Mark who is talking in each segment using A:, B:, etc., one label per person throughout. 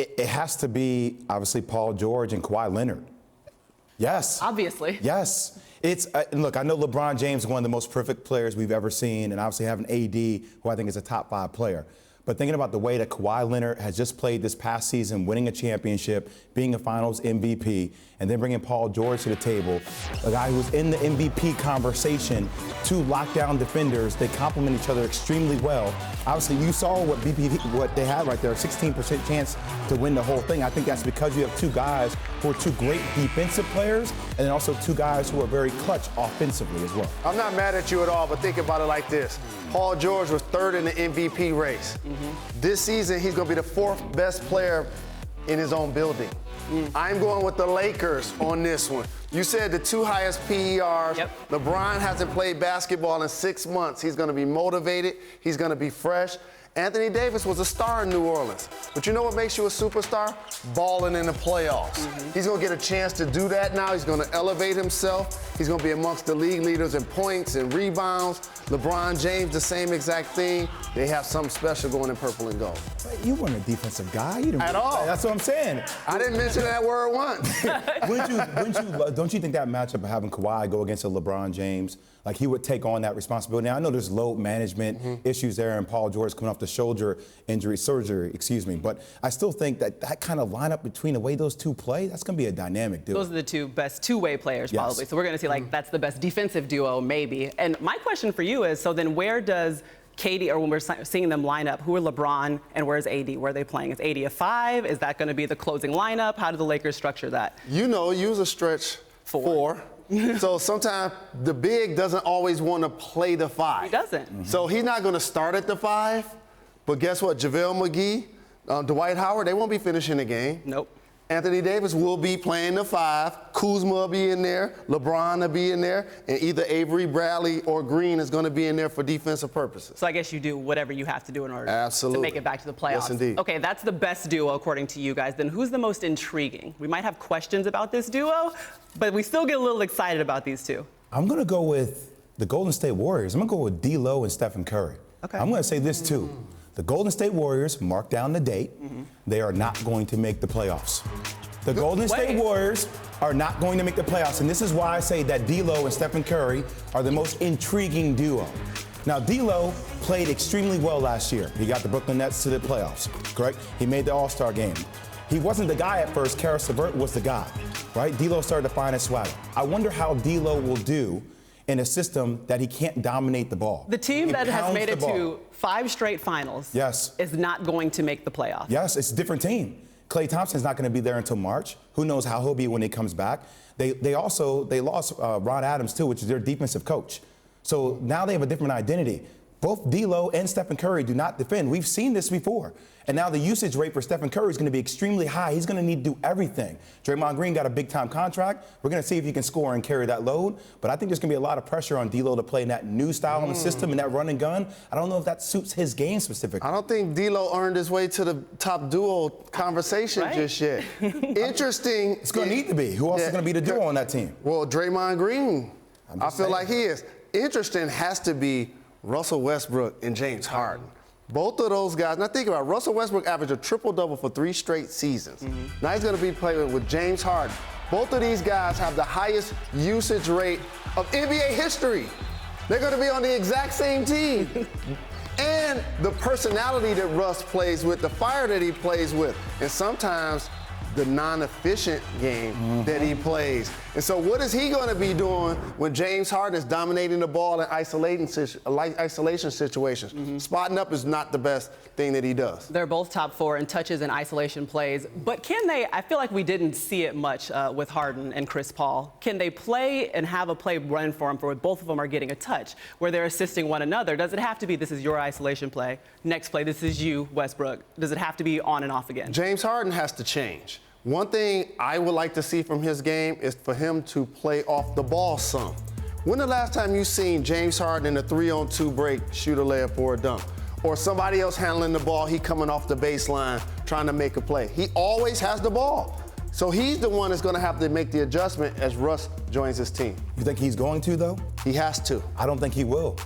A: It has to be, obviously, Paul George and Kawhi Leonard. Yes.
B: Obviously.
A: Yes. Look, I know LeBron James is one of the most perfect players we've ever seen, and obviously having AD, who I think is a top 5 player. But thinking about the way that Kawhi Leonard has just played this past season, winning a championship, being a finals MVP, and then bringing Paul George to the table, a guy who was in the MVP conversation, 2 lockdown defenders, they complement each other extremely well. Obviously, you saw what they had right there, 16% chance to win the whole thing. I think that's because you have 2 guys who are 2 great defensive players, and then also 2 guys who are very clutch offensively as well.
C: I'm not mad at you at all, but think about it like this. Paul George was 3rd in the MVP race. This season, he's going to be the 4th best player in his own building. I'm going with the Lakers on this one. You said the 2 highest PERs.
B: Yep.
C: LeBron hasn't played basketball in 6 months. He's going to be motivated. He's going to be fresh. Anthony Davis was a star in New Orleans. But you know what makes you a superstar? Balling in the playoffs. He's going to get a chance to do that now. He's going to elevate himself. He's going to be amongst the league leaders in points and rebounds. LeBron James, the same exact thing. They have something special going in purple and gold.
A: You weren't a defensive guy. You didn't
C: At all.
A: That's what I'm saying.
C: I didn't mention that word once.
A: Don't you think that matchup of having Kawhi go against a LeBron James, like he would take on that responsibility? Now, I know there's load management issues there, and Paul George coming off the shoulder surgery, but I still think that kind of lineup between the way those 2 play, that's going to be a dynamic duo.
B: Those are the 2 best two-way players, probably. So we're going to see, that's the best defensive duo, maybe. And my question for you is, so then where does KD, or when we're seeing them line up, who are LeBron and where's AD? Where are they playing? Is AD a 5? Is that going to be the closing lineup? How do the Lakers structure that?
C: Use a stretch 4. So sometimes the big doesn't always want to play the 5.
B: He doesn't.
C: So he's not going to start at the 5. But guess what? JaVale McGee, Dwight Howard, they won't be finishing the game.
B: Nope.
C: Anthony Davis will be playing the 5. Kuzma will be in there. LeBron will be in there. And either Avery, Bradley, or Green is going to be in there for defensive purposes.
B: So I guess you do whatever you have to do in order
C: to
B: make it back to the playoffs.
C: Yes, indeed.
B: Okay, that's the best duo according to you guys. Then who's the most intriguing? We might have questions about this duo, but we still get a little excited about these 2.
A: I'm going to go with the Golden State Warriors. I'm going to go with D'Lo and Stephen Curry.
B: Okay.
A: I'm going to say this, too. The Golden State Warriors, mark down the date, they are not going to make the playoffs. The Golden State Warriors are not going to make the playoffs, and this is why I say that D'Lo and Stephen Curry are the most intriguing duo. Now, D'Lo played extremely well last year. He got the Brooklyn Nets to the playoffs, correct? He made the All-Star game. He wasn't the guy at first. Karis LeVert was the guy, right? D'Lo started to find his swagger. I wonder how D'Lo will do in a system that he can't dominate the ball.
B: The team that has made it to 5 straight finals is not going to make the playoffs.
A: Yes, it's a different team. Klay Thompson's not going to be there until March. Who knows how he'll be when he comes back. They lost Ron Adams, too, which is their defensive coach. So now they have a different identity. Both D'Lo and Stephen Curry do not defend. We've seen this before. And now the usage rate for Stephen Curry is going to be extremely high. He's going to need to do everything. Draymond Green got a big-time contract. We're going to see if he can score and carry that load. But I think there's going to be a lot of pressure on D'Lo to play in that new style in the system and that run and gun. I don't know if that suits his game specifically.
C: I don't think D'Lo earned his way to the top duo conversation just yet. Interesting.
A: It's going to need to be. Who else is going to be the duo on that team?
C: Well, Draymond Green. I feel like he is. Interesting has to be Russell Westbrook and James Harden. Both of those guys. Now think about it. Russell Westbrook averaged a triple-double for 3 straight seasons. Now he's going to be playing with James Harden. Both of these guys have the highest usage rate of NBA history. They're going to be on the exact same team. And the personality that Russ plays with, the fire that he plays with, and sometimes the non-efficient game that he plays. And so what is he going to be doing when James Harden is dominating the ball in isolation situations? Spotting up is not the best thing that he does.
B: They're both top 4 in touches and isolation plays. But can they, I feel like we didn't see it much with Harden and Chris Paul. Can they play and have a play run for them where both of them are getting a touch, where they're assisting one another? Does it have to be this is your isolation play, next play this is you, Westbrook? Does it have to be on and off again?
C: James Harden has to change. One thing I would like to see from his game is for him to play off the ball some. When the last time you seen James Harden in a 3-on-2 break shoot a layup or a dunk? Or somebody else handling the ball, he coming off the baseline trying to make a play. He always has the ball. So he's the one that's going to have to make the adjustment as Russ joins his team.
A: You think he's going to, though?
C: He has to.
A: I don't think he will.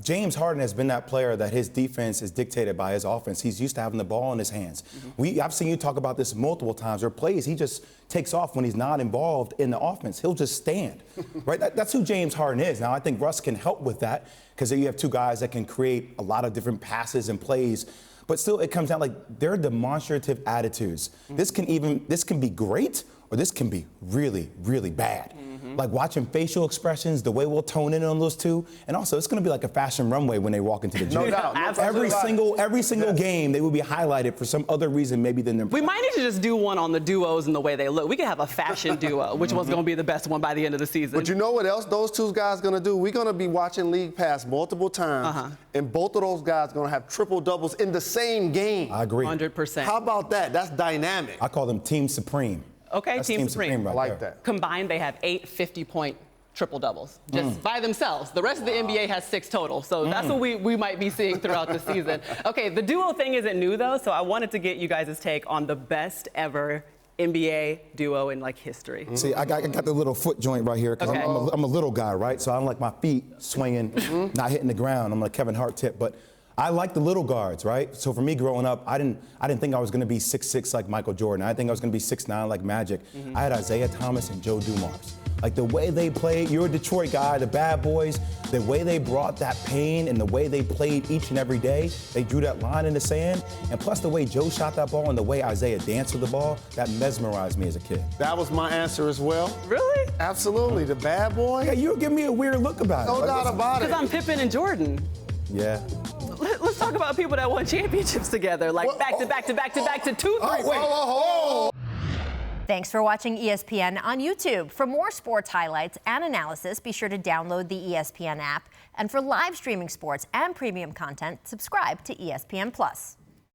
A: James Harden has been that player that his defense is dictated by his offense. He's used to having the ball in his hands. I've seen you talk about this multiple times. There are plays he just takes off when he's not involved in the offense. He'll just stand, right? That's who James Harden is. Now, I think Russ can help with that because you have two guys that can create a lot of different passes and plays. But still, it comes down like they're demonstrative attitudes. This can be great, or this can be really, really bad. Like watching facial expressions, the way we'll tone in on those two, and also it's going to be like a fashion runway when they walk into the gym.
C: No doubt.
A: Every single game, they will be highlighted for some other reason maybe than them.
B: We might need to just do one on the duos and the way they look. We could have a fashion duo. Which one's going to be the best one by the end of the season?
C: But you know what else those two guys going to do? We're going to be watching League Pass multiple times, and both of those guys going to have triple doubles in the same game.
A: I agree.
B: 100%.
C: How about that? That's dynamic.
A: I call them Team Supreme.
B: Okay,
A: That's
B: Team Supreme.
A: right
C: I like
A: there.
C: that.
B: Combined, they have 8 50-point triple-doubles just by themselves. The rest of the NBA has 6 total, so that's what we might be seeing throughout the season. Okay, the duo thing isn't new, though, so I wanted to get you guys' take on the best ever NBA duo in, like, history.
A: See, I got the little foot joint right here because
B: Okay.
A: I'm a little guy, right? So I don't like my feet swinging, not hitting the ground. I'm like Kevin Hart tip, but I like the little guards, right? So for me growing up, I didn't think I was going to be 6'6" like Michael Jordan. I didn't think I was going to be 6'9" like Magic. I had Isiah Thomas and Joe Dumars. Like the way they played, you're a Detroit guy, the bad boys, the way they brought that pain and the way they played each and every day, they drew that line in the sand, and plus the way Joe shot that ball and the way Isiah danced with the ball, that mesmerized me as a kid.
C: That was my answer as well.
B: Really?
C: Absolutely. The bad boy.
A: Yeah, you were giving me a weird look about it.
C: No doubt about it.
B: Because I'm Pippen and Jordan.
A: Yeah.
B: Let's talk about people that won championships together, like back to back to back to back to 2
C: Oh, wait.
D: Thanks for watching ESPN on YouTube. For more sports highlights and analysis, be sure to download the ESPN app. And for live streaming sports and premium content, subscribe to ESPN+.